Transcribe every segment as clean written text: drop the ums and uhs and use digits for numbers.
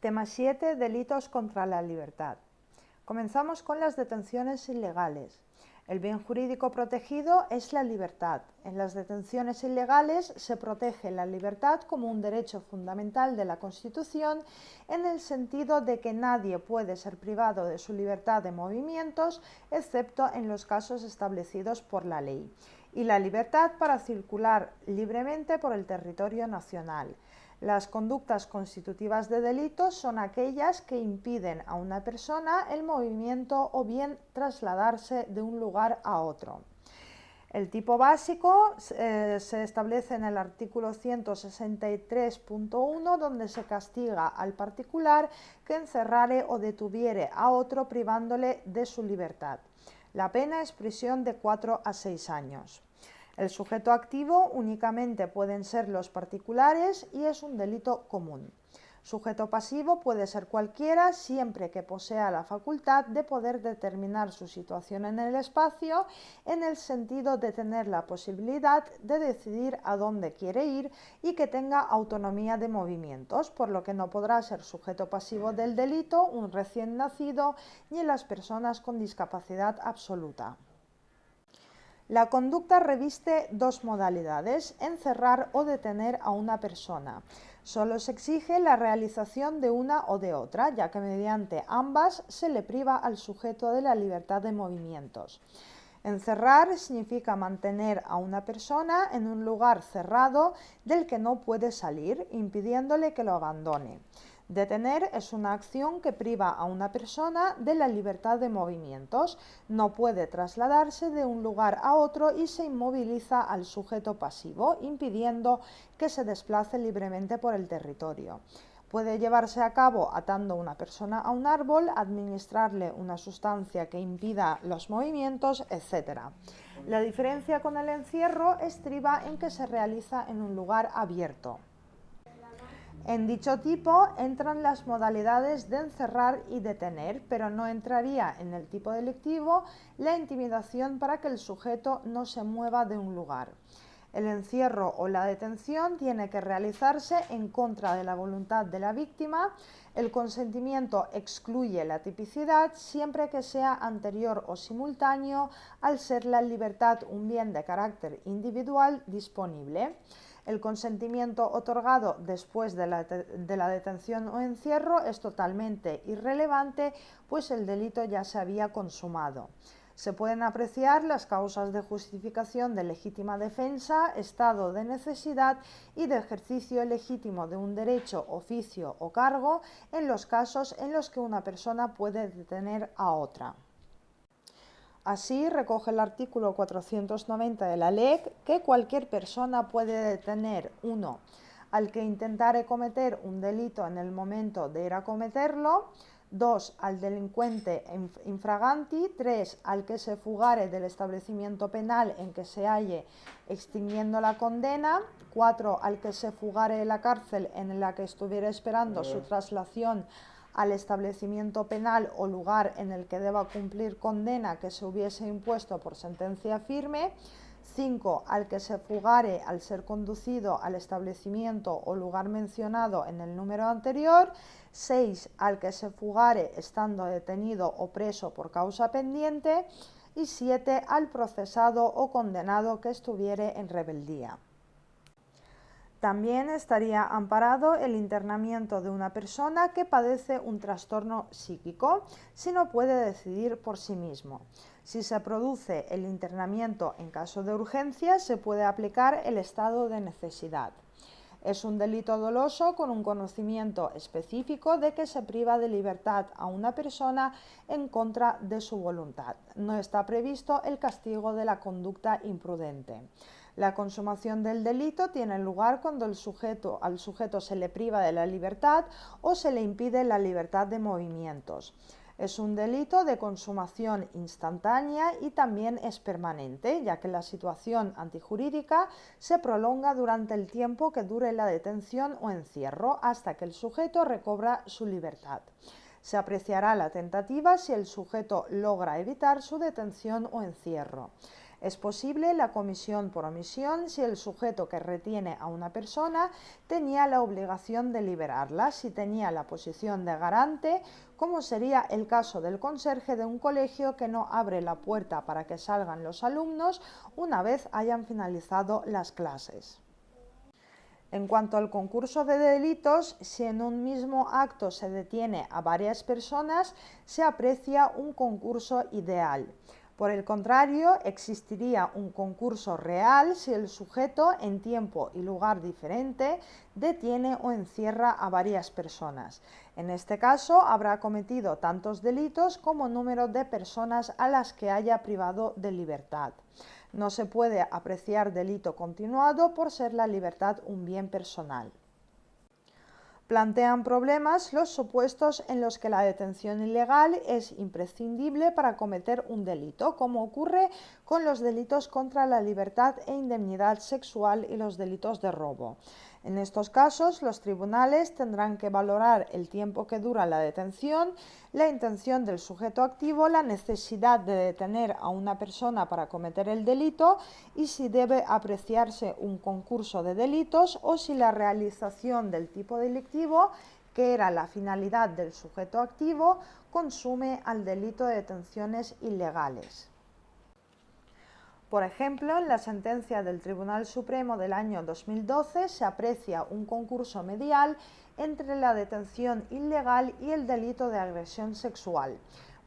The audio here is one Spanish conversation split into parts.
Tema 7. Delitos contra la libertad. Comenzamos con las detenciones ilegales. El bien jurídico protegido es la libertad. En las detenciones ilegales se protege la libertad como un derecho fundamental de la Constitución, en el sentido de que nadie puede ser privado de su libertad de movimientos, excepto en los casos establecidos por la ley, y la libertad para circular libremente por el territorio nacional. Las conductas constitutivas de delitos son aquellas que impiden a una persona el movimiento o bien trasladarse de un lugar a otro. El tipo básico se establece en el artículo 163.1, donde se castiga al particular que encerrare o detuviere a otro privándole de su libertad. La pena es prisión de 4 a 6 años. El sujeto activo únicamente pueden ser los particulares y es un delito común. Sujeto pasivo puede ser cualquiera siempre que posea la facultad de poder determinar su situación en el espacio, en el sentido de tener la posibilidad de decidir a dónde quiere ir y que tenga autonomía de movimientos, por lo que no podrá ser sujeto pasivo del delito un recién nacido ni las personas con discapacidad absoluta. La conducta reviste dos modalidades: encerrar o detener a una persona. Solo se exige la realización de una o de otra, ya que mediante ambas se le priva al sujeto de la libertad de movimientos. Encerrar significa mantener a una persona en un lugar cerrado del que no puede salir, impidiéndole que lo abandone. Detener es una acción que priva a una persona de la libertad de movimientos, no puede trasladarse de un lugar a otro y se inmoviliza al sujeto pasivo, impidiendo que se desplace libremente por el territorio. Puede llevarse a cabo atando a una persona a un árbol, administrarle una sustancia que impida los movimientos, etc. La diferencia con el encierro estriba en que se realiza en un lugar abierto. En dicho tipo entran las modalidades de encerrar y detener, pero no entraría en el tipo delictivo la intimidación para que el sujeto no se mueva de un lugar. El encierro o la detención tiene que realizarse en contra de la voluntad de la víctima. El consentimiento excluye la tipicidad siempre que sea anterior o simultáneo, al ser la libertad un bien de carácter individual disponible. El consentimiento otorgado después de la detención o encierro es totalmente irrelevante, pues el delito ya se había consumado. Se pueden apreciar las causas de justificación de legítima defensa, estado de necesidad y de ejercicio legítimo de un derecho, oficio o cargo en los casos en los que una persona puede detener a otra. Así recoge el artículo 490 de la LEC que cualquier persona puede detener: 1. Al que intentare cometer un delito en el momento de ir a cometerlo; 2. Al delincuente infraganti; 3. Al que se fugare del establecimiento penal en que se halle extinguiendo la condena; 4. Al que se fugare de la cárcel en la que estuviera esperando su traslación al establecimiento penal o lugar en el que deba cumplir condena que se hubiese impuesto por sentencia firme; 5. Al que se fugare al ser conducido al establecimiento o lugar mencionado en el número anterior; 6. Al que se fugare estando detenido o preso por causa pendiente; y 7. Al procesado o condenado que estuviere en rebeldía. También estaría amparado el internamiento de una persona que padece un trastorno psíquico, si no puede decidir por sí mismo. Si se produce el internamiento en caso de urgencia, se puede aplicar el estado de necesidad. Es un delito doloso con un conocimiento específico de que se priva de libertad a una persona en contra de su voluntad. No está previsto el castigo de la conducta imprudente. La consumación del delito tiene lugar cuando al sujeto se le priva de la libertad o se le impide la libertad de movimientos. Es un delito de consumación instantánea y también es permanente, ya que la situación antijurídica se prolonga durante el tiempo que dure la detención o encierro, hasta que el sujeto recobra su libertad. Se apreciará la tentativa si el sujeto logra evitar su detención o encierro. Es posible la comisión por omisión si el sujeto que retiene a una persona tenía la obligación de liberarla, si tenía la posición de garante, como sería el caso del conserje de un colegio que no abre la puerta para que salgan los alumnos una vez hayan finalizado las clases. En cuanto al concurso de delitos, si en un mismo acto se detiene a varias personas, se aprecia un concurso ideal. Por el contrario, existiría un concurso real si el sujeto, en tiempo y lugar diferente, detiene o encierra a varias personas. En este caso, habrá cometido tantos delitos como número de personas a las que haya privado de libertad. No se puede apreciar delito continuado por ser la libertad un bien personal. Plantean problemas los supuestos en los que la detención ilegal es imprescindible para cometer un delito, como ocurre con los delitos contra la libertad e indemnidad sexual y los delitos de robo. En estos casos, los tribunales tendrán que valorar el tiempo que dura la detención, la intención del sujeto activo, la necesidad de detener a una persona para cometer el delito y si debe apreciarse un concurso de delitos o si la realización del tipo delictivo, que era la finalidad del sujeto activo, consume al delito de detenciones ilegales. Por ejemplo, en la sentencia del Tribunal Supremo del año 2012 se aprecia un concurso medial entre la detención ilegal y el delito de agresión sexual,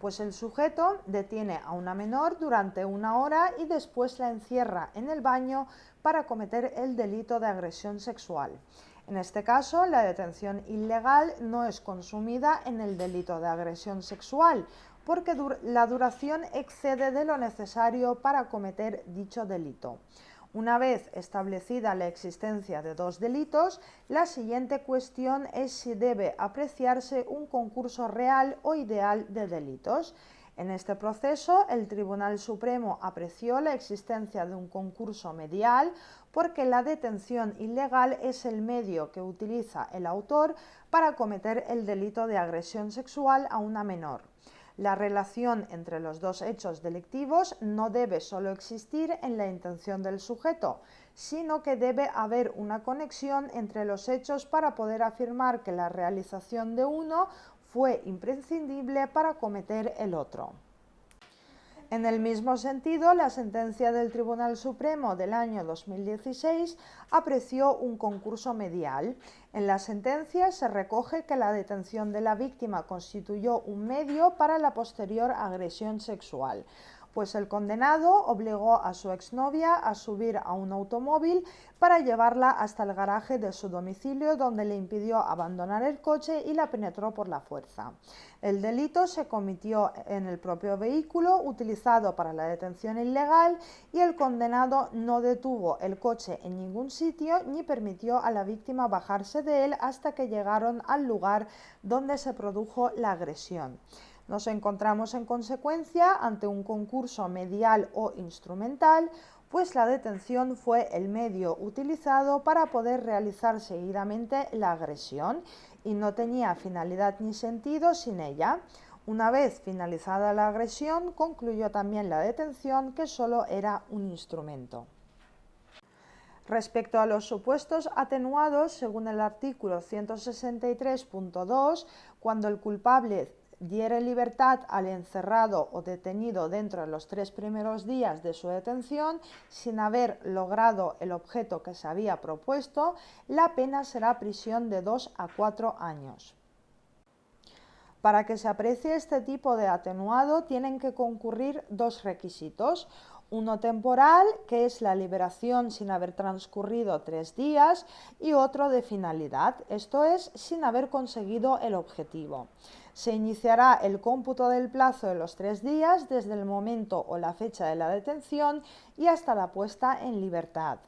pues el sujeto detiene a una menor durante 1 hora y después la encierra en el baño para cometer el delito de agresión sexual. En este caso, la detención ilegal no es consumida en el delito de agresión sexual, porque la duración excede de lo necesario para cometer dicho delito. Una vez establecida la existencia de dos delitos, la siguiente cuestión es si debe apreciarse un concurso real o ideal de delitos. En este proceso, el Tribunal Supremo apreció la existencia de un concurso medial porque la detención ilegal es el medio que utiliza el autor para cometer el delito de agresión sexual a una menor. La relación entre los dos hechos delictivos no debe solo existir en la intención del sujeto, sino que debe haber una conexión entre los hechos para poder afirmar que la realización de uno fue imprescindible para cometer el otro. En el mismo sentido, la sentencia del Tribunal Supremo del año 2016 apreció un concurso medial. En la sentencia se recoge que la detención de la víctima constituyó un medio para la posterior agresión sexual, pues el condenado obligó a su exnovia a subir a un automóvil para llevarla hasta el garaje de su domicilio, donde le impidió abandonar el coche y la penetró por la fuerza. El delito se cometió en el propio vehículo utilizado para la detención ilegal y el condenado no detuvo el coche en ningún sitio ni permitió a la víctima bajarse de él hasta que llegaron al lugar donde se produjo la agresión. Nos encontramos en consecuencia ante un concurso medial o instrumental, pues la detención fue el medio utilizado para poder realizar seguidamente la agresión y no tenía finalidad ni sentido sin ella. Una vez finalizada la agresión, concluyó también la detención, que solo era un instrumento. Respecto a los supuestos atenuados, según el artículo 163.2, cuando el culpable diere libertad al encerrado o detenido dentro de los 3 primeros días de su detención sin haber logrado el objeto que se había propuesto, la pena será prisión de 2 a 4 años. Para que se aprecie este tipo de atenuado tienen que concurrir dos requisitos. Uno temporal, que es la liberación sin haber transcurrido 3 días, y otro de finalidad, esto es, sin haber conseguido el objetivo. Se iniciará el cómputo del plazo de los 3 días desde el momento o la fecha de la detención y hasta la puesta en libertad.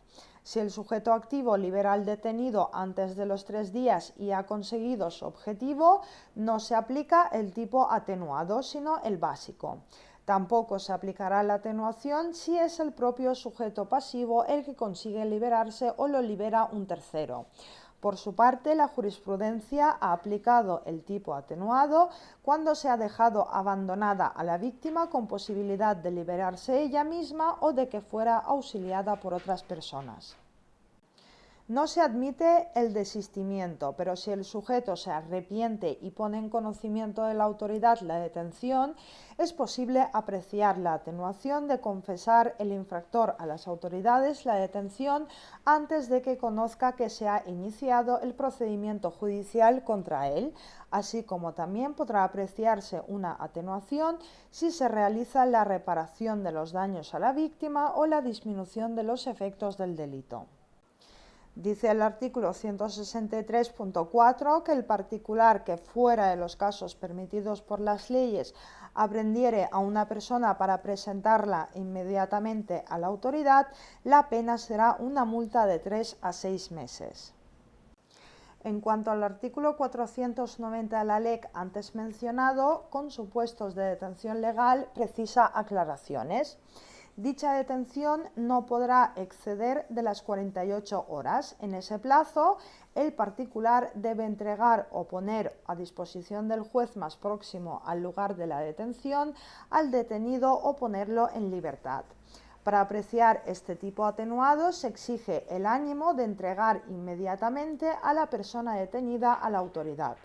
Si el sujeto activo libera al detenido antes de los 3 días y ha conseguido su objetivo, no se aplica el tipo atenuado, sino el básico. Tampoco se aplicará la atenuación si es el propio sujeto pasivo el que consigue liberarse o lo libera un tercero. Por su parte, la jurisprudencia ha aplicado el tipo atenuado cuando se ha dejado abandonada a la víctima con posibilidad de liberarse ella misma o de que fuera auxiliada por otras personas. No se admite el desistimiento, pero si el sujeto se arrepiente y pone en conocimiento de la autoridad la detención, es posible apreciar la atenuación de confesar el infractor a las autoridades la detención antes de que conozca que se ha iniciado el procedimiento judicial contra él, así como también podrá apreciarse una atenuación si se realiza la reparación de los daños a la víctima o la disminución de los efectos del delito. Dice el artículo 163.4 que el particular que fuera de los casos permitidos por las leyes aprendiere a una persona para presentarla inmediatamente a la autoridad, la pena será una multa de 3 a 6 meses. En cuanto al artículo 490 de la LEC antes mencionado, con supuestos de detención legal, precisa aclaraciones. Dicha detención no podrá exceder de las 48 horas. En ese plazo, el particular debe entregar o poner a disposición del juez más próximo al lugar de la detención al detenido o ponerlo en libertad. Para apreciar este tipo atenuado se exige el ánimo de entregar inmediatamente a la persona detenida a la autoridad.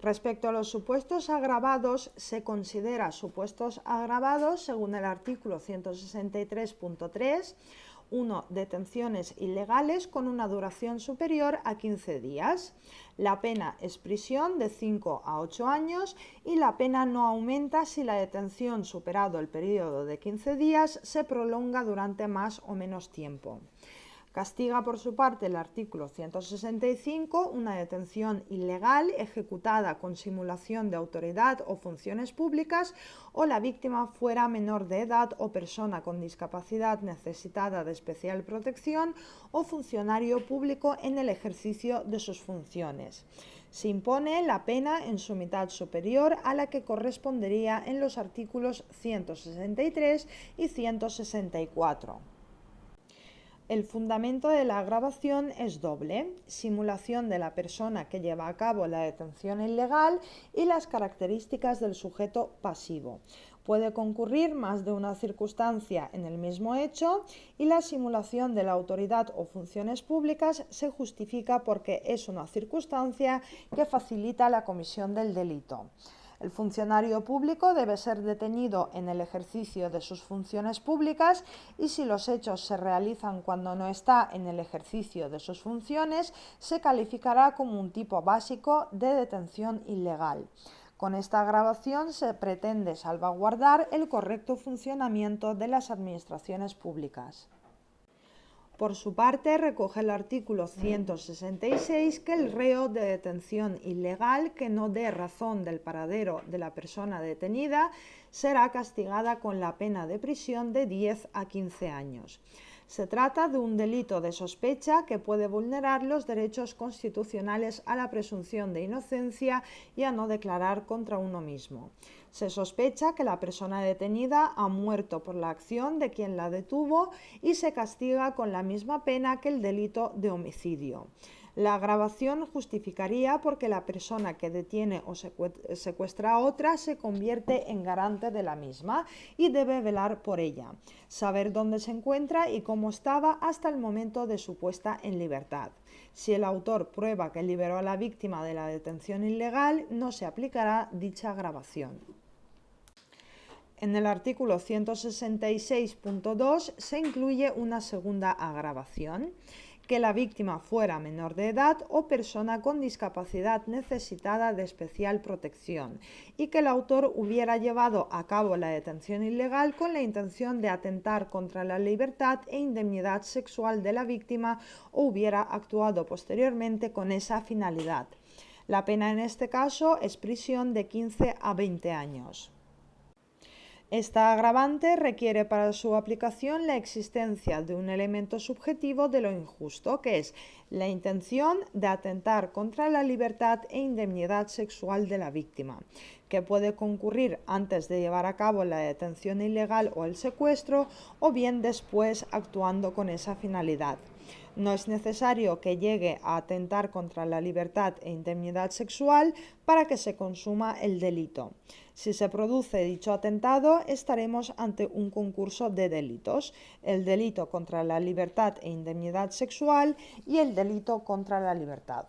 Respecto a los supuestos agravados, se considera supuestos agravados según el artículo 163.3, 1. Detenciones ilegales con una duración superior a 15 días. La pena es prisión de 5 a 8 años y la pena no aumenta si la detención, superado el periodo de 15 días, se prolonga durante más o menos tiempo. Castiga por su parte el artículo 165 una detención ilegal ejecutada con simulación de autoridad o funciones públicas o la víctima fuera menor de edad o persona con discapacidad necesitada de especial protección o funcionario público en el ejercicio de sus funciones. Se impone la pena en su mitad superior a la que correspondería en los artículos 163 y 164. El fundamento de la agravación es doble: simulación de la persona que lleva a cabo la detención ilegal y las características del sujeto pasivo. Puede concurrir más de una circunstancia en el mismo hecho y la simulación de la autoridad o funciones públicas se justifica porque es una circunstancia que facilita la comisión del delito. El funcionario público debe ser detenido en el ejercicio de sus funciones públicas y si los hechos se realizan cuando no está en el ejercicio de sus funciones, se calificará como un tipo básico de detención ilegal. Con esta agravación se pretende salvaguardar el correcto funcionamiento de las administraciones públicas. Por su parte, recoge el artículo 166 que el reo de detención ilegal que no dé razón del paradero de la persona detenida será castigada con la pena de prisión de 10 a 15 años. Se trata de un delito de sospecha que puede vulnerar los derechos constitucionales a la presunción de inocencia y a no declarar contra uno mismo. Se sospecha que la persona detenida ha muerto por la acción de quien la detuvo y se castiga con la misma pena que el delito de homicidio. La agravación justificaría porque la persona que detiene o secuestra a otra se convierte en garante de la misma y debe velar por ella, saber dónde se encuentra y cómo estaba hasta el momento de su puesta en libertad. Si el autor prueba que liberó a la víctima de la detención ilegal, no se aplicará dicha agravación. En el artículo 166.2 se incluye una segunda agravación: que la víctima fuera menor de edad o persona con discapacidad necesitada de especial protección y que el autor hubiera llevado a cabo la detención ilegal con la intención de atentar contra la libertad e indemnidad sexual de la víctima o hubiera actuado posteriormente con esa finalidad. La pena en este caso es prisión de 15 a 20 años. Esta agravante requiere para su aplicación la existencia de un elemento subjetivo de lo injusto, que es la intención de atentar contra la libertad e indemnidad sexual de la víctima, que puede concurrir antes de llevar a cabo la detención ilegal o el secuestro, o bien después actuando con esa finalidad. No es necesario que llegue a atentar contra la libertad e indemnidad sexual para que se consuma el delito. Si se produce dicho atentado, estaremos ante un concurso de delitos: el delito contra la libertad e indemnidad sexual y el delito contra la libertad.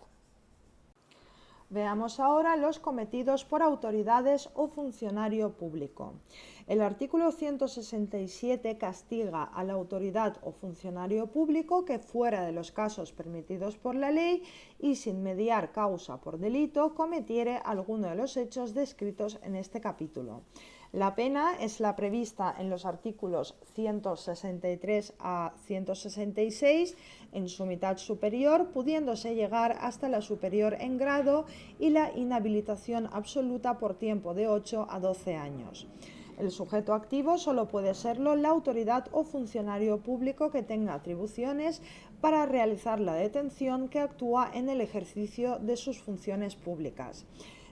Veamos ahora los cometidos por autoridades o funcionario público. El artículo 167 castiga a la autoridad o funcionario público que, fuera de los casos permitidos por la ley y sin mediar causa por delito, cometiere alguno de los hechos descritos en este capítulo. La pena es la prevista en los artículos 163 a 166 en su mitad superior, pudiéndose llegar hasta la superior en grado, y la inhabilitación absoluta por tiempo de 8 a 12 años. El sujeto activo solo puede serlo la autoridad o funcionario público que tenga atribuciones para realizar la detención, que actúa en el ejercicio de sus funciones públicas.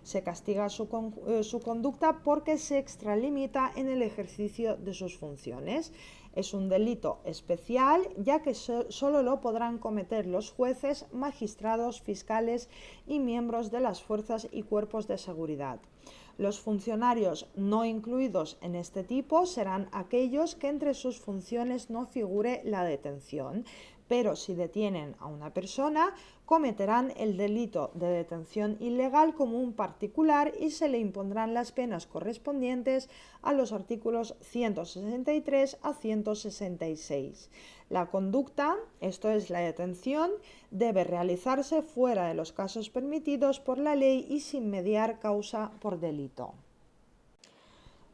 Se castiga su conducta porque se extralimita en el ejercicio de sus funciones. Es un delito especial, ya que solo lo podrán cometer los jueces, magistrados, fiscales y miembros de las fuerzas y cuerpos de seguridad. Los funcionarios no incluidos en este tipo serán aquellos que entre sus funciones no figure la detención, pero si detienen a una persona, cometerán el delito de detención ilegal como un particular y se le impondrán las penas correspondientes a los artículos 163 a 166. La conducta, esto es la detención, debe realizarse fuera de los casos permitidos por la ley y sin mediar causa por delito.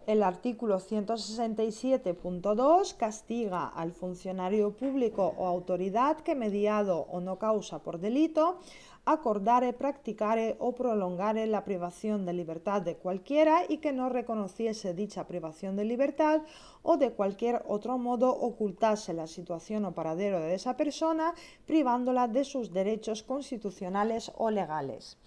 El artículo 167.2 castiga al funcionario público o autoridad que, mediado o no causa por delito, acordare, practicare o prolongare la privación de libertad de cualquiera y que no reconociese dicha privación de libertad o de cualquier otro modo ocultase la situación o paradero de esa persona, privándola de sus derechos constitucionales o legales.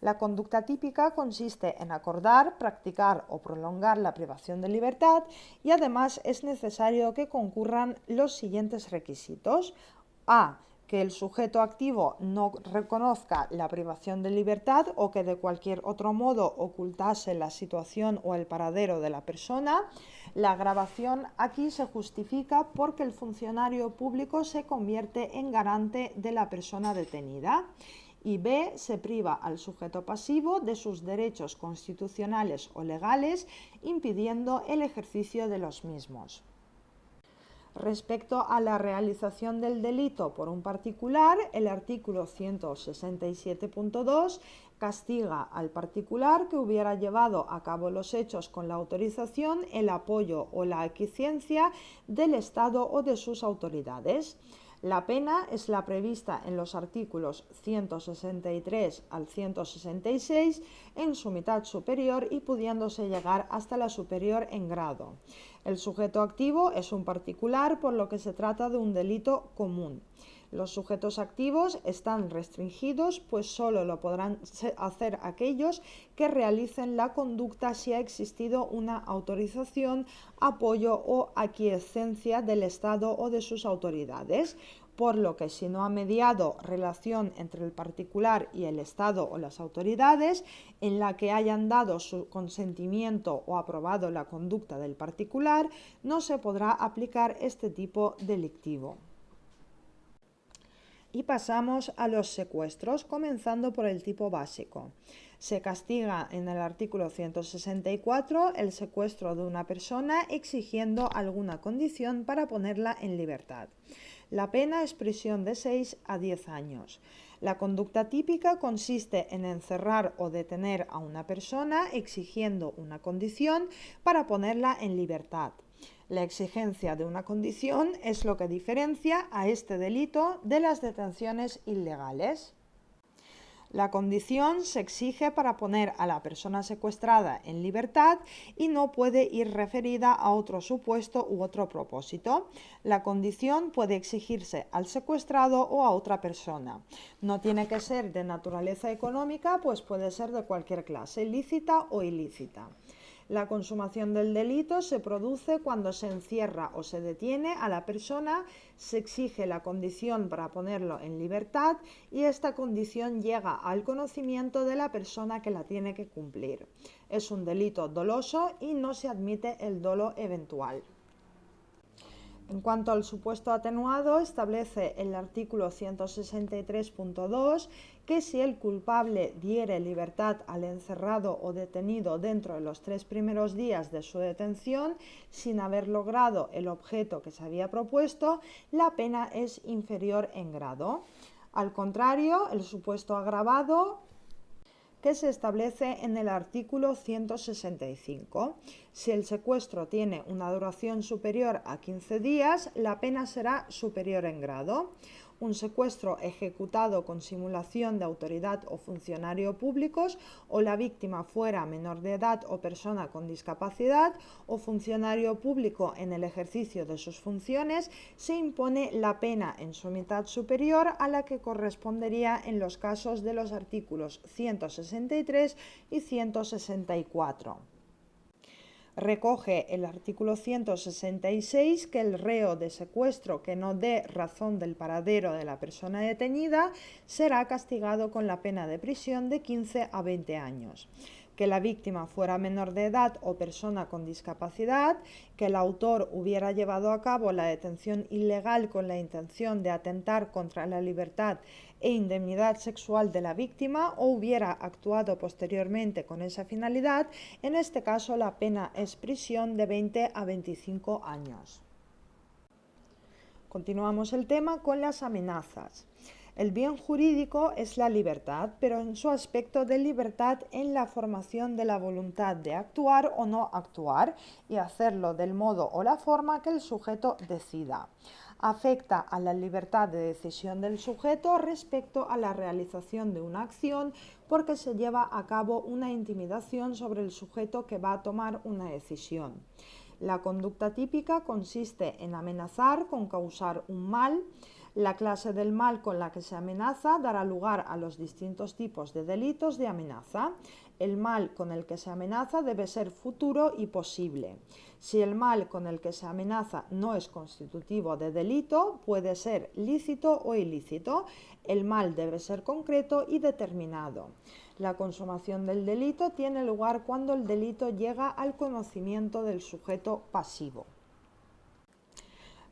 La conducta típica consiste en acordar, practicar o prolongar la privación de libertad, y además es necesario que concurran los siguientes requisitos: a. Que el sujeto activo no reconozca la privación de libertad o que de cualquier otro modo ocultase la situación o el paradero de la persona. La agravación aquí se justifica porque el funcionario público se convierte en garante de la persona detenida. Y b. Se priva al sujeto pasivo de sus derechos constitucionales o legales, impidiendo el ejercicio de los mismos. Respecto a la realización del delito por un particular, el artículo 167.2 castiga al particular que hubiera llevado a cabo los hechos con la autorización, el apoyo o la aquiescencia del Estado o de sus autoridades. La pena es la prevista en los artículos 163 al 166 en su mitad superior y pudiéndose llegar hasta la superior en grado. El sujeto activo es un particular, por lo que se trata de un delito común. Los sujetos activos están restringidos, pues solo lo podrán hacer aquellos que realicen la conducta si ha existido una autorización, apoyo o aquiescencia del Estado o de sus autoridades, por lo que si no ha mediado relación entre el particular y el Estado o las autoridades en la que hayan dado su consentimiento o aprobado la conducta del particular, no se podrá aplicar este tipo delictivo. Y pasamos a los secuestros, comenzando por el tipo básico. Se castiga en el artículo 164 el secuestro de una persona exigiendo alguna condición para ponerla en libertad. La pena es prisión de 6 a 10 años. La conducta típica consiste en encerrar o detener a una persona exigiendo una condición para ponerla en libertad. La exigencia de una condición es lo que diferencia a este delito de las detenciones ilegales. La condición se exige para poner a la persona secuestrada en libertad y no puede ir referida a otro supuesto u otro propósito. La condición puede exigirse al secuestrado o a otra persona. No tiene que ser de naturaleza económica, pues puede ser de cualquier clase, lícita o ilícita. La consumación del delito se produce cuando se encierra o se detiene a la persona, se exige la condición para ponerlo en libertad y esta condición llega al conocimiento de la persona que la tiene que cumplir. Es un delito doloso y no se admite el dolo eventual. En cuanto al supuesto atenuado, establece el artículo 163.2 que si el culpable diere libertad al encerrado o detenido dentro de los 3 primeros días de su detención, sin haber logrado el objeto que se había propuesto, la pena es inferior en grado. Al contrario, el supuesto agravado que se establece en el artículo 165. Si el secuestro tiene una duración superior a 15 días, la pena será superior en grado. Un secuestro ejecutado con simulación de autoridad o funcionario públicos o la víctima fuera menor de edad o persona con discapacidad o funcionario público en el ejercicio de sus funciones, se impone la pena en su mitad superior a la que correspondería en los casos de los artículos 163 y 164. Recoge el artículo 166 que el reo de secuestro que no dé razón del paradero de la persona detenida será castigado con la pena de prisión de 15 a 20 años. Que la víctima fuera menor de edad o persona con discapacidad, que el autor hubiera llevado a cabo la detención ilegal con la intención de atentar contra la libertad e indemnidad sexual de la víctima o hubiera actuado posteriormente con esa finalidad, en este caso la pena es prisión de 20 a 25 años. Continuamos el tema con las amenazas. El bien jurídico es la libertad, pero en su aspecto de libertad en la formación de la voluntad de actuar o no actuar y hacerlo del modo o la forma que el sujeto decida. Afecta a la libertad de decisión del sujeto respecto a la realización de una acción porque se lleva a cabo una intimidación sobre el sujeto que va a tomar una decisión. La conducta típica consiste en amenazar con causar un mal. La clase del mal con la que se amenaza dará lugar a los distintos tipos de delitos de amenaza. El mal con el que se amenaza debe ser futuro y posible. Si el mal con el que se amenaza no es constitutivo de delito, puede ser lícito o ilícito. El mal debe ser concreto y determinado. La consumación del delito tiene lugar cuando el delito llega al conocimiento del sujeto pasivo.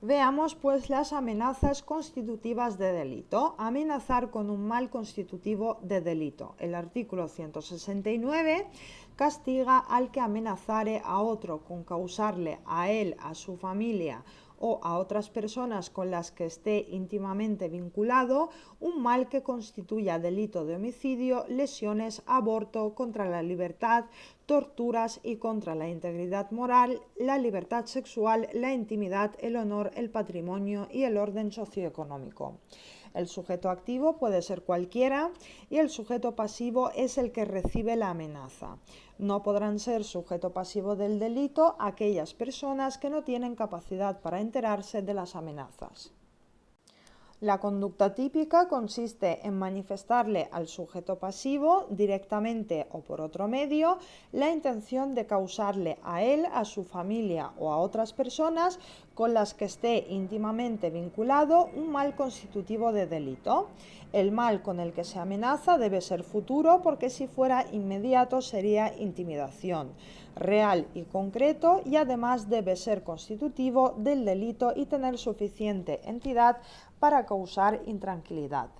Veamos pues las amenazas constitutivas de delito. Amenazar con un mal constitutivo de delito. El artículo 169 castiga al que amenazare a otro con causarle a él, a su familia o a otras personas con las que esté íntimamente vinculado un mal que constituya delito de homicidio, lesiones, aborto, contra la libertad, torturas y contra la integridad moral, la libertad sexual, la intimidad, el honor, el patrimonio y el orden socioeconómico. El sujeto activo puede ser cualquiera y el sujeto pasivo es el que recibe la amenaza. No podrán ser sujeto pasivo del delito aquellas personas que no tienen capacidad para enterarse de las amenazas. La conducta típica consiste en manifestarle al sujeto pasivo, directamente o por otro medio, la intención de causarle a él, a su familia o a otras personas con las que esté íntimamente vinculado un mal constitutivo de delito. El mal con el que se amenaza debe ser futuro porque si fuera inmediato sería intimidación, real y concreto, y además debe ser constitutivo del delito y tener suficiente entidad para causar intranquilidad.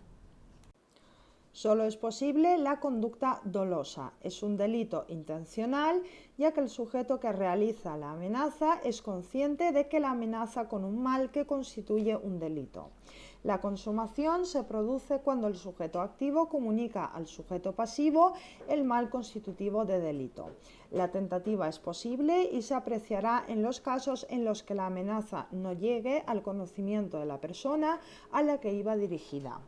Solo es posible la conducta dolosa. Es un delito intencional, ya que el sujeto que realiza la amenaza es consciente de que la amenaza con un mal que constituye un delito. La consumación se produce cuando el sujeto activo comunica al sujeto pasivo el mal constitutivo de delito. La tentativa es posible y se apreciará en los casos en los que la amenaza no llegue al conocimiento de la persona a la que iba dirigida.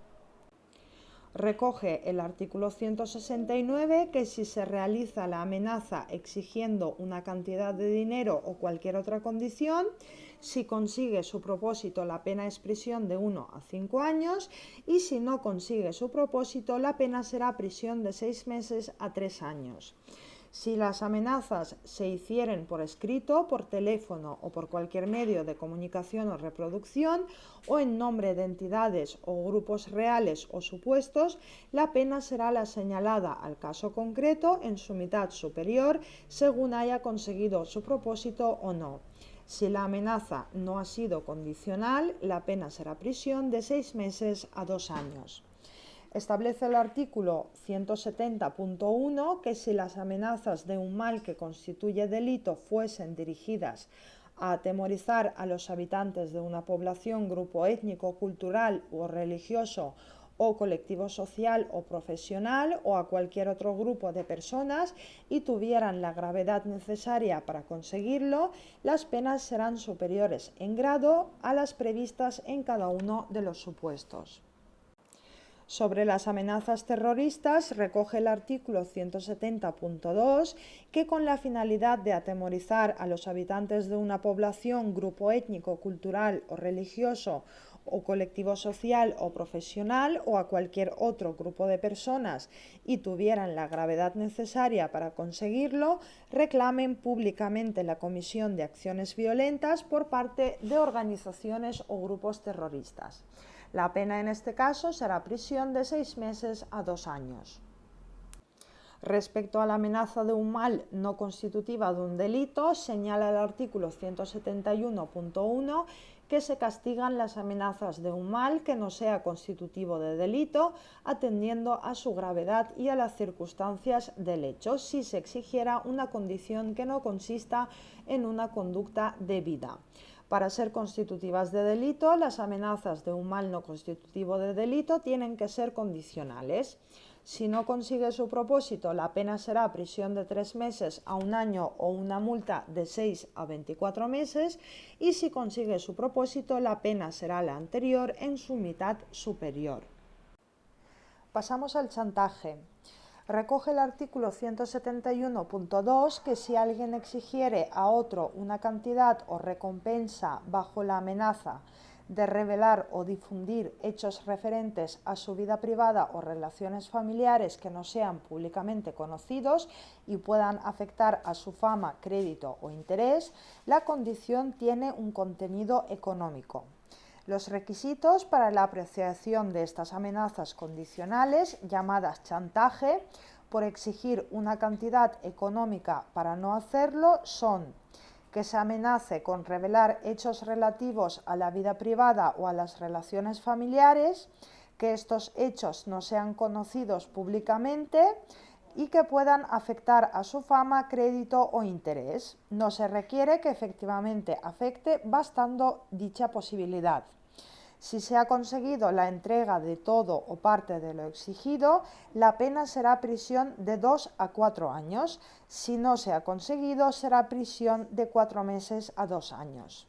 Recoge el artículo 169 que si se realiza la amenaza exigiendo una cantidad de dinero o cualquier otra condición, si consigue su propósito la pena es prisión de 1 a 5 años y si no consigue su propósito la pena será prisión de 6 meses a 3 años. Si las amenazas se hicieren por escrito, por teléfono o por cualquier medio de comunicación o reproducción, o en nombre de entidades o grupos reales o supuestos, la pena será la señalada al caso concreto en su mitad superior, según haya conseguido su propósito o no. Si la amenaza no ha sido condicional, la pena será prisión de 6 meses a 2 años. Establece el artículo 170.1 que si las amenazas de un mal que constituye delito fuesen dirigidas a atemorizar a los habitantes de una población, grupo étnico, cultural o religioso o colectivo social o profesional o a cualquier otro grupo de personas y tuvieran la gravedad necesaria para conseguirlo, las penas serán superiores en grado a las previstas en cada uno de los supuestos. Sobre las amenazas terroristas recoge el artículo 170.2 que con la finalidad de atemorizar a los habitantes de una población, grupo étnico, cultural o religioso o colectivo social o profesional o a cualquier otro grupo de personas y tuvieran la gravedad necesaria para conseguirlo, reclamen públicamente la comisión de acciones violentas por parte de organizaciones o grupos terroristas. La pena en este caso será prisión de 6 meses a 2 años. Respecto a la amenaza de un mal no constitutiva de un delito, señala el artículo 171.1 que se castigan las amenazas de un mal que no sea constitutivo de delito, atendiendo a su gravedad y a las circunstancias del hecho, si se exigiera una condición que no consista en una conducta debida. Para ser constitutivas de delito, las amenazas de un mal no constitutivo de delito tienen que ser condicionales. Si no consigue su propósito, la pena será prisión de 3 meses a 1 año o una multa de 6 a 24 meses y si consigue su propósito, la pena será la anterior en su mitad superior. Pasamos al chantaje. Recoge el artículo 171.2 que si alguien exigiere a otro una cantidad o recompensa bajo la amenaza de revelar o difundir hechos referentes a su vida privada o relaciones familiares que no sean públicamente conocidos y puedan afectar a su fama, crédito o interés, la condición tiene un contenido económico. Los requisitos para la apreciación de estas amenazas condicionales, llamadas chantaje, por exigir una cantidad económica para no hacerlo, son que se amenace con revelar hechos relativos a la vida privada o a las relaciones familiares, que estos hechos no sean conocidos públicamente y que puedan afectar a su fama, crédito o interés. No se requiere que efectivamente afecte, bastando dicha posibilidad. Si se ha conseguido la entrega de todo o parte de lo exigido, la pena será prisión de 2 a 4 años. Si no se ha conseguido, será prisión de 4 meses a 2 años.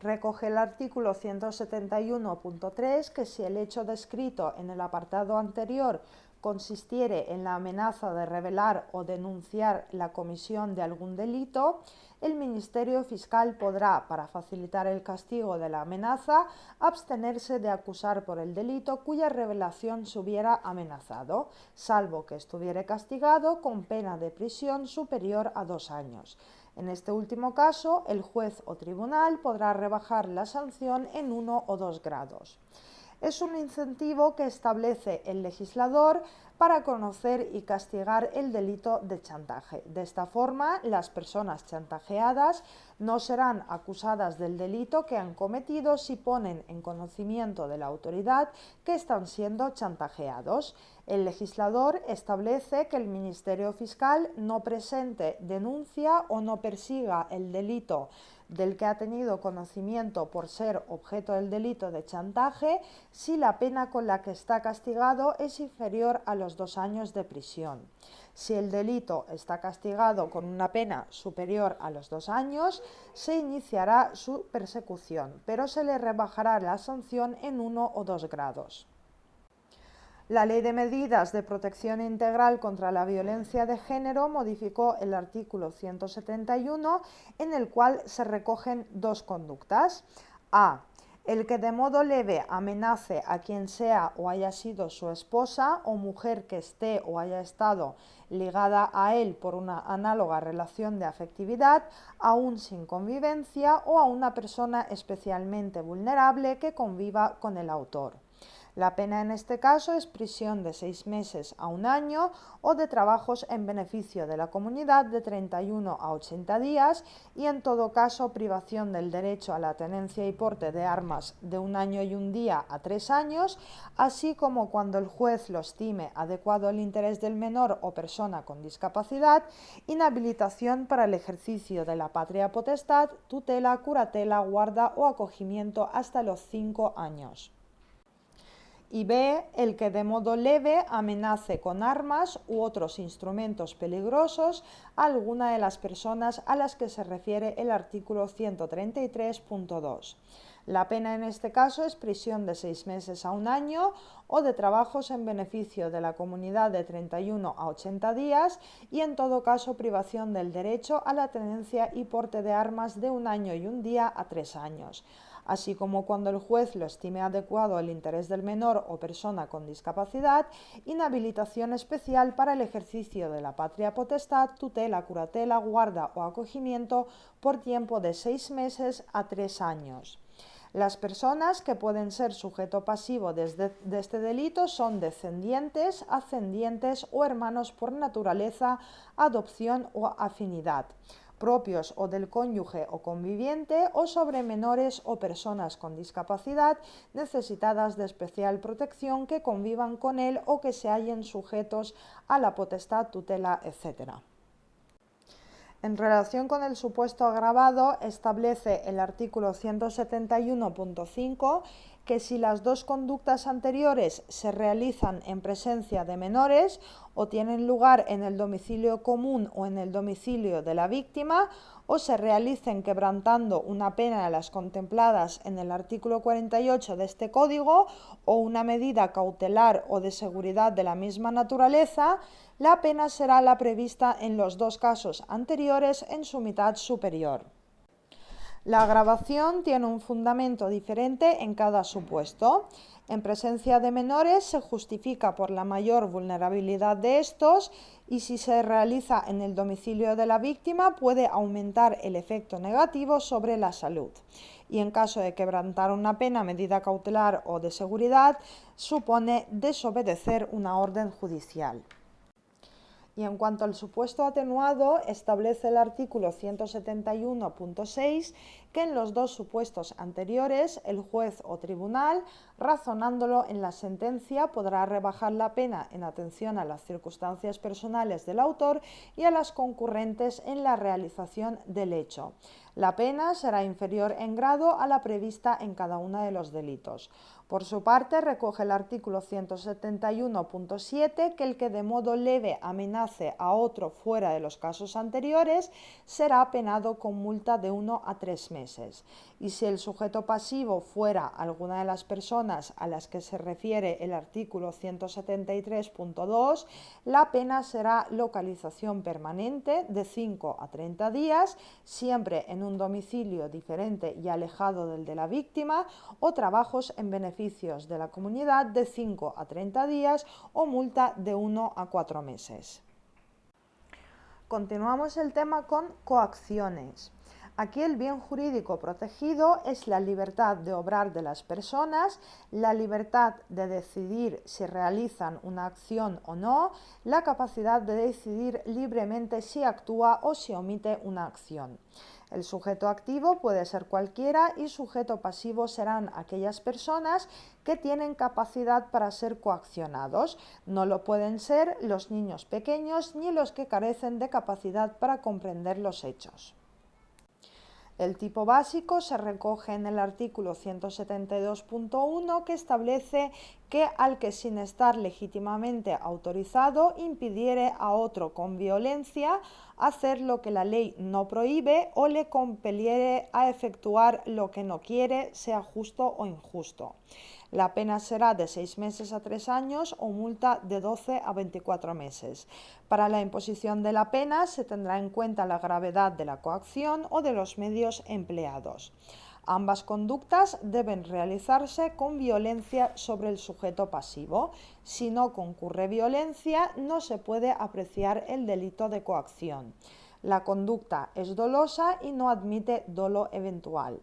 Recoge el artículo 171.3 que si el hecho descrito en el apartado anterior consistiere en la amenaza de revelar o denunciar la comisión de algún delito, el Ministerio Fiscal podrá, para facilitar el castigo de la amenaza, abstenerse de acusar por el delito cuya revelación se hubiera amenazado, salvo que estuviere castigado con pena de prisión superior a 2 años. En este último caso, el juez o tribunal podrá rebajar la sanción en 1 o 2 grados. Es un incentivo que establece el legislador para conocer y castigar el delito de chantaje. De esta forma, las personas chantajeadas no serán acusadas del delito que han cometido si ponen en conocimiento de la autoridad que están siendo chantajeados. El legislador establece que el Ministerio Fiscal no presente denuncia o no persiga el delito del que ha tenido conocimiento por ser objeto del delito de chantaje si la pena con la que está castigado es inferior a los 2 años de prisión. Si el delito está castigado con una pena superior a los 2 años, se iniciará su persecución, pero se le rebajará la sanción en 1 o 2 grados. La Ley de Medidas de Protección Integral contra la Violencia de Género modificó el artículo 171 en el cual se recogen 2 conductas. A. El que de modo leve amenace a quien sea o haya sido su esposa o mujer que esté o haya estado ligada a él por una análoga relación de afectividad, aún sin convivencia, o a una persona especialmente vulnerable que conviva con el autor. La pena en este caso es prisión de 6 meses a 1 año o de trabajos en beneficio de la comunidad de 31 a 80 días y en todo caso privación del derecho a la tenencia y porte de armas de 1 año y 1 día a 3 años, así como cuando el juez lo estime adecuado al interés del menor o persona con discapacidad, inhabilitación para el ejercicio de la patria potestad, tutela, curatela, guarda o acogimiento hasta los 5 años. Y B, el que de modo leve amenace con armas u otros instrumentos peligrosos a alguna de las personas a las que se refiere el artículo 133.2. La pena en este caso es prisión de 6 meses a 1 año o de trabajos en beneficio de la comunidad de 31 a 80 días y en todo caso privación del derecho a la tenencia y porte de armas de 1 año y 1 día a 3 años. Así como cuando el juez lo estime adecuado al interés del menor o persona con discapacidad, inhabilitación especial para el ejercicio de la patria potestad, tutela, curatela, guarda o acogimiento por tiempo de 6 meses a 3 años. Las personas que pueden ser sujeto pasivo de este delito son descendientes, ascendientes o hermanos por naturaleza, adopción o afinidad, propios o del cónyuge o conviviente, o sobre menores o personas con discapacidad necesitadas de especial protección que convivan con él o que se hallen sujetos a la potestad, tutela, etc. En relación con el supuesto agravado, establece el artículo 171.5 que si las dos conductas anteriores se realizan en presencia de menores o tienen lugar en el domicilio común o en el domicilio de la víctima, o se realicen quebrantando una pena de las contempladas en el artículo 48 de este Código o una medida cautelar o de seguridad de la misma naturaleza, la pena será la prevista en los dos casos anteriores en su mitad superior. La agravación tiene un fundamento diferente en cada supuesto. En presencia de menores se justifica por la mayor vulnerabilidad de estos y si se realiza en el domicilio de la víctima puede aumentar el efecto negativo sobre la salud. Y en caso de quebrantar una pena, medida cautelar o de seguridad, supone desobedecer una orden judicial. Y en cuanto al supuesto atenuado, establece el artículo 171.6 que en los dos supuestos anteriores el juez o tribunal, razonándolo en la sentencia, podrá rebajar la pena en atención a las circunstancias personales del autor y a las concurrentes en la realización del hecho. La pena será inferior en grado a la prevista en cada uno de los delitos. Por su parte, recoge el artículo 171.7 que el que de modo leve amenace a otro fuera de los casos anteriores será penado con multa de 1 a 3 meses. Y si el sujeto pasivo fuera alguna de las personas a las que se refiere el artículo 173.2, la pena será localización permanente de 5 a 30 días, siempre en un domicilio diferente y alejado del de la víctima, o trabajos en beneficios de la comunidad de 5 a 30 días o multa de 1 a 4 meses. Continuamos el tema con coacciones. Aquí el bien jurídico protegido es la libertad de obrar de las personas, la libertad de decidir si realizan una acción o no, la capacidad de decidir libremente si actúa o si omite una acción. El sujeto activo puede ser cualquiera y sujeto pasivo serán aquellas personas que tienen capacidad para ser coaccionados. No lo pueden ser los niños pequeños ni los que carecen de capacidad para comprender los hechos. El tipo básico se recoge en el artículo 172.1 que establece que al que sin estar legítimamente autorizado impidiere a otro con violencia hacer lo que la ley no prohíbe o le compeliere a efectuar lo que no quiere, sea justo o injusto. La pena será de 6 meses a 3 años o multa de 12 a 24 meses. Para la imposición de la pena se tendrá en cuenta la gravedad de la coacción o de los medios empleados. Ambas conductas deben realizarse con violencia sobre el sujeto pasivo. Si no concurre violencia, no se puede apreciar el delito de coacción. La conducta es dolosa y no admite dolo eventual.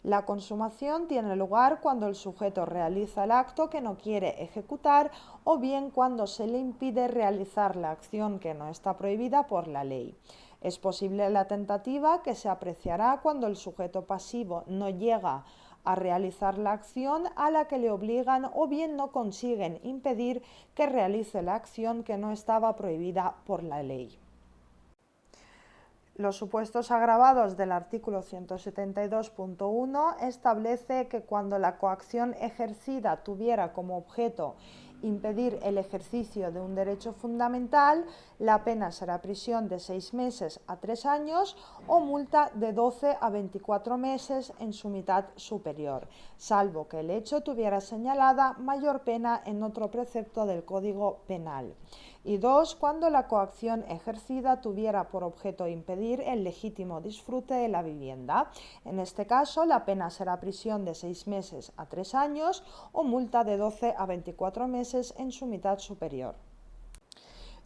La consumación tiene lugar cuando el sujeto realiza el acto que no quiere ejecutar o bien cuando se le impide realizar la acción que no está prohibida por la ley. Es posible la tentativa, que se apreciará cuando el sujeto pasivo no llega a realizar la acción a la que le obligan o bien no consiguen impedir que realice la acción que no estaba prohibida por la ley. Los supuestos agravados del artículo 172.1 establece que cuando la coacción ejercida tuviera como objeto impedir el ejercicio de un derecho fundamental, la pena será prisión de 6 meses a 3 años o multa de 12 a 24 meses en su mitad superior, salvo que el hecho tuviera señalada mayor pena en otro precepto del Código Penal. Y 2. Cuando la coacción ejercida tuviera por objeto impedir el legítimo disfrute de la vivienda. En este caso, la pena será prisión de 6 meses a 3 años o multa de 12 a 24 meses en su mitad superior.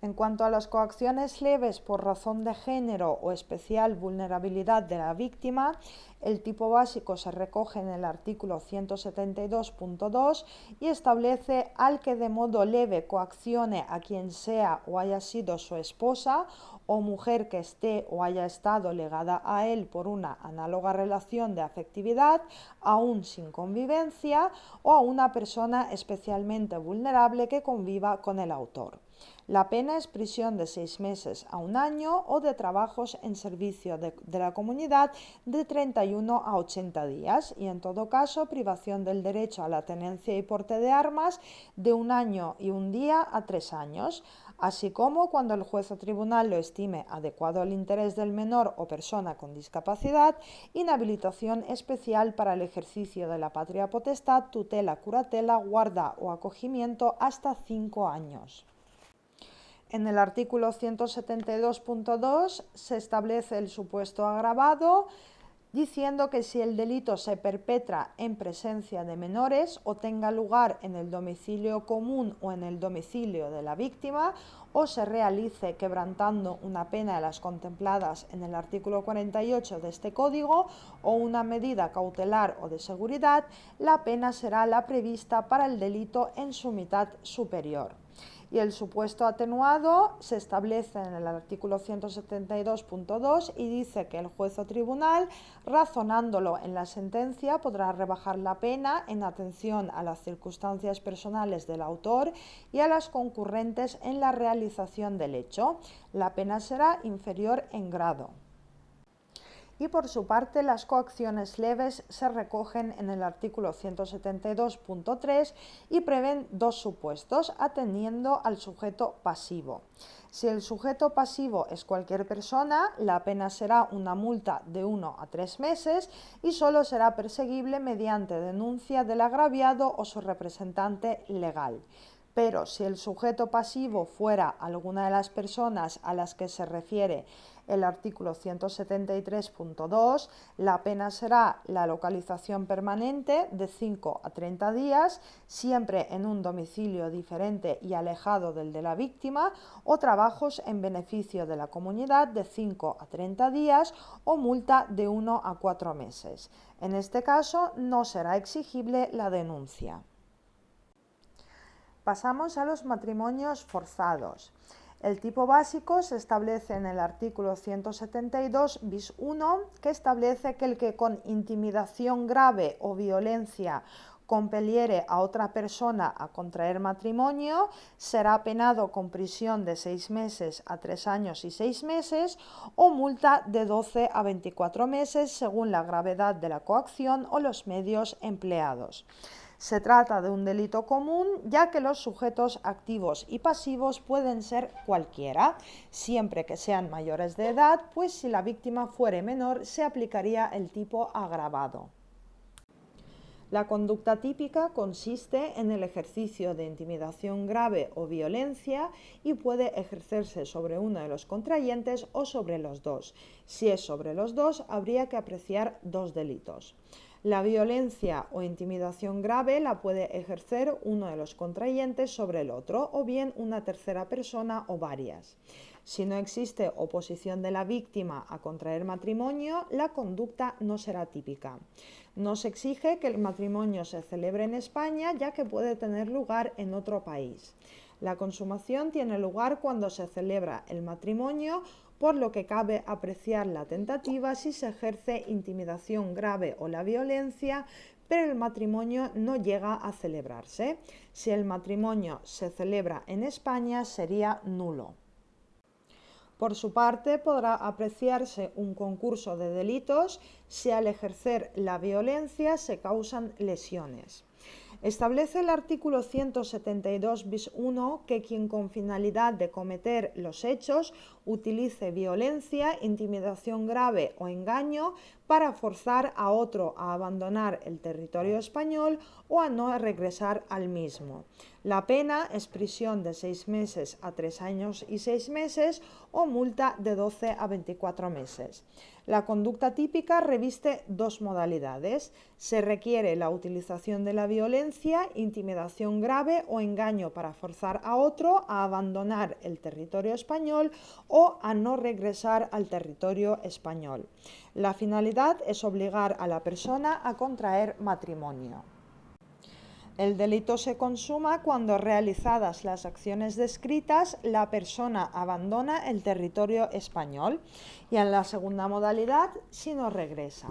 En cuanto a las coacciones leves por razón de género o especial vulnerabilidad de la víctima, el tipo básico se recoge en el artículo 172.2 y establece al que de modo leve coaccione a quien sea o haya sido su esposa o mujer que esté o haya estado legada a él por una análoga relación de afectividad, aún sin convivencia, o a una persona especialmente vulnerable que conviva con el autor. La pena es prisión de 6 meses a 1 año o de trabajos en servicio de la comunidad de 31 a 80 días y en todo caso privación del derecho a la tenencia y porte de armas de 1 año y 1 día a 3 años, así como cuando el juez o tribunal lo estime adecuado al interés del menor o persona con discapacidad, inhabilitación especial para el ejercicio de la patria potestad, tutela, curatela, guarda o acogimiento hasta 5 años. En el artículo 172.2 se establece el supuesto agravado, diciendo que si el delito se perpetra en presencia de menores o tenga lugar en el domicilio común o en el domicilio de la víctima o se realice quebrantando una pena de las contempladas en el artículo 48 de este Código o una medida cautelar o de seguridad, la pena será la prevista para el delito en su mitad superior. Y el supuesto atenuado se establece en el artículo 172.2 y dice que el juez o tribunal, razonándolo en la sentencia, podrá rebajar la pena en atención a las circunstancias personales del autor y a las concurrentes en la realización del hecho. La pena será inferior en grado. Y por su parte, las coacciones leves se recogen en el artículo 172.3 y prevén 2 supuestos, atendiendo al sujeto pasivo. Si el sujeto pasivo es cualquier persona, la pena será una multa de 1 a 3 meses y solo será perseguible mediante denuncia del agraviado o su representante legal. Pero si el sujeto pasivo fuera alguna de las personas a las que se refiere el artículo 173.2, la pena será la localización permanente de 5 a 30 días, siempre en un domicilio diferente y alejado del de la víctima, o trabajos en beneficio de la comunidad de 5 a 30 días o multa de 1 a 4 meses. En este caso no será exigible la denuncia. Pasamos a los matrimonios forzados. El tipo básico se establece en el artículo 172 bis 1, que establece que el que con intimidación grave o violencia compeliere a otra persona a contraer matrimonio será penado con prisión de 6 meses a 3 años y 6 meses o multa de 12 a 24 meses según la gravedad de la coacción o los medios empleados. Se trata de un delito común, ya que los sujetos activos y pasivos pueden ser cualquiera, siempre que sean mayores de edad, pues si la víctima fuere menor se aplicaría el tipo agravado. La conducta típica consiste en el ejercicio de intimidación grave o violencia y puede ejercerse sobre uno de los contrayentes o sobre los dos. Si es sobre los dos, habría que apreciar 2 delitos. La violencia o intimidación grave la puede ejercer uno de los contrayentes sobre el otro o bien una tercera persona o varias. Si no existe oposición de la víctima a contraer matrimonio, la conducta no será típica. No se exige que el matrimonio se celebre en España, ya que puede tener lugar en otro país. La consumación tiene lugar cuando se celebra el matrimonio, por lo que cabe apreciar la tentativa si se ejerce intimidación grave o la violencia, pero el matrimonio no llega a celebrarse. Si el matrimonio se celebra en España, sería nulo. Por su parte, podrá apreciarse un concurso de delitos si al ejercer la violencia se causan lesiones. Establece el artículo 172 bis 1 que quien con finalidad de cometer los hechos utilice violencia, intimidación grave o engaño para forzar a otro a abandonar el territorio español o a no regresar al mismo. La pena es prisión de 6 meses a 3 años y 6 meses o multa de 12 a 24 meses. La conducta típica reviste dos modalidades. Se requiere la utilización de la violencia, intimidación grave o engaño para forzar a otro a abandonar el territorio español o a no regresar al territorio español. La finalidad es obligar a la persona a contraer matrimonio. El delito se consuma cuando, realizadas las acciones descritas, la persona abandona el territorio español, y en la segunda modalidad, si no regresa.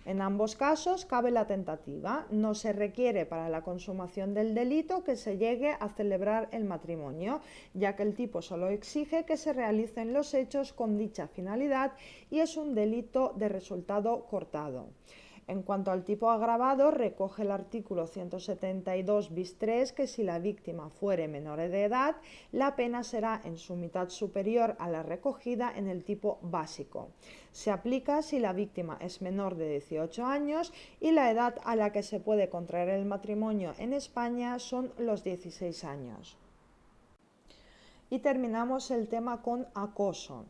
En ambos casos cabe la tentativa. No se requiere para la consumación del delito que se llegue a celebrar el matrimonio, ya que el tipo solo exige que se realicen los hechos con dicha finalidad y es un delito de resultado cortado. En cuanto al tipo agravado, recoge el artículo 172 bis 3 que si la víctima fuere menor de edad, la pena será en su mitad superior a la recogida en el tipo básico. Se aplica si la víctima es menor de 18 años y la edad a la que se puede contraer el matrimonio en España son los 16 años. Y terminamos el tema con acoso.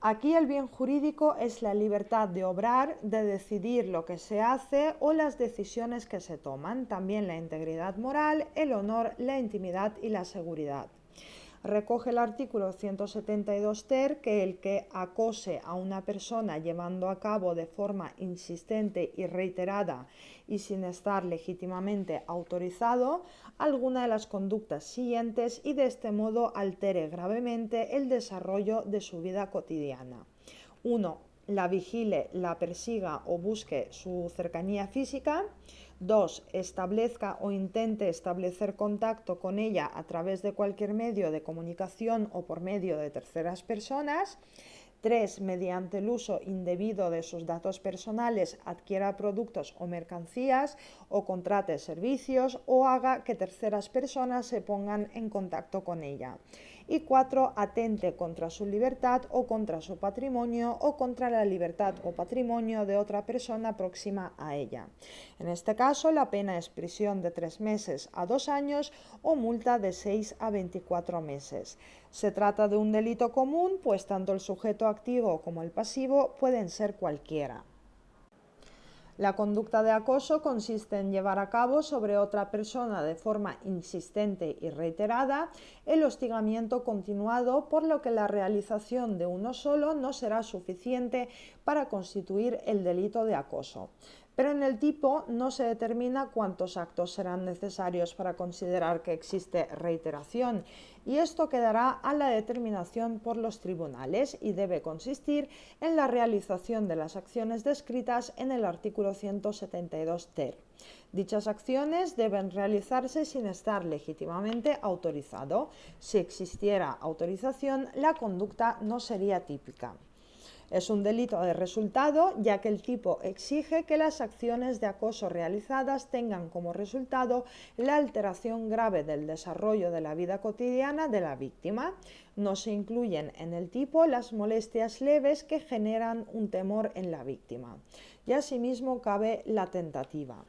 Aquí el bien jurídico es la libertad de obrar, de decidir lo que se hace o las decisiones que se toman, también la integridad moral, el honor, la intimidad y la seguridad. Recoge el artículo 172 ter que el que acose a una persona llevando a cabo de forma insistente y reiterada y sin estar legítimamente autorizado alguna de las conductas siguientes y de este modo altere gravemente el desarrollo de su vida cotidiana. 1. La vigile, la persiga o busque su cercanía física. 2. Establezca o intente establecer contacto con ella a través de cualquier medio de comunicación o por medio de terceras personas. 3. Mediante el uso indebido de sus datos personales adquiera productos o mercancías o contrate servicios o haga que terceras personas se pongan en contacto con ella. Y 4. Atente contra su libertad o contra su patrimonio o contra la libertad o patrimonio de otra persona próxima a ella. En este caso, la pena es prisión de 3 meses a 2 años o multa de 6 a 24 meses. Se trata de un delito común, pues tanto el sujeto activo como el pasivo pueden ser cualquiera. La conducta de acoso consiste en llevar a cabo sobre otra persona de forma insistente y reiterada el hostigamiento continuado, por lo que la realización de uno solo no será suficiente para constituir el delito de acoso. Pero en el tipo no se determina cuántos actos serán necesarios para considerar que existe reiteración, y esto quedará a la determinación por los tribunales y debe consistir en la realización de las acciones descritas en el artículo 172 ter. Dichas acciones deben realizarse sin estar legítimamente autorizado. Si existiera autorización, la conducta no sería típica. Es un delito de resultado, ya que el tipo exige que las acciones de acoso realizadas tengan como resultado la alteración grave del desarrollo de la vida cotidiana de la víctima. No se incluyen en el tipo las molestias leves que generan un temor en la víctima. Y asimismo cabe la tentativa.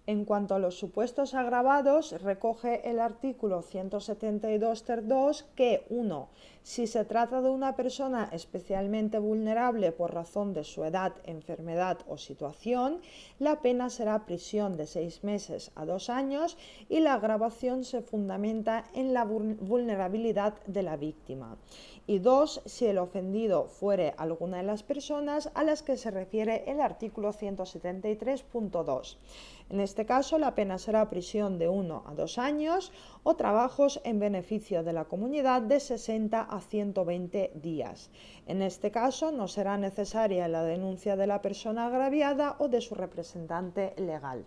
En cuanto a los supuestos agravados, recoge el artículo 172 ter 2 que 1. Si se trata de una persona especialmente vulnerable por razón de su edad, enfermedad o situación, la pena será prisión de 6 meses a 2 años y la agravación se fundamenta en la vulnerabilidad de la víctima. Y 2. Si el ofendido fuere alguna de las personas a las que se refiere el artículo 173.2. En este caso, la pena será prisión de 1 a 2 años o trabajos en beneficio de la comunidad de 60 a 120 días. En este caso, no será necesaria la denuncia de la persona agraviada o de su representante legal.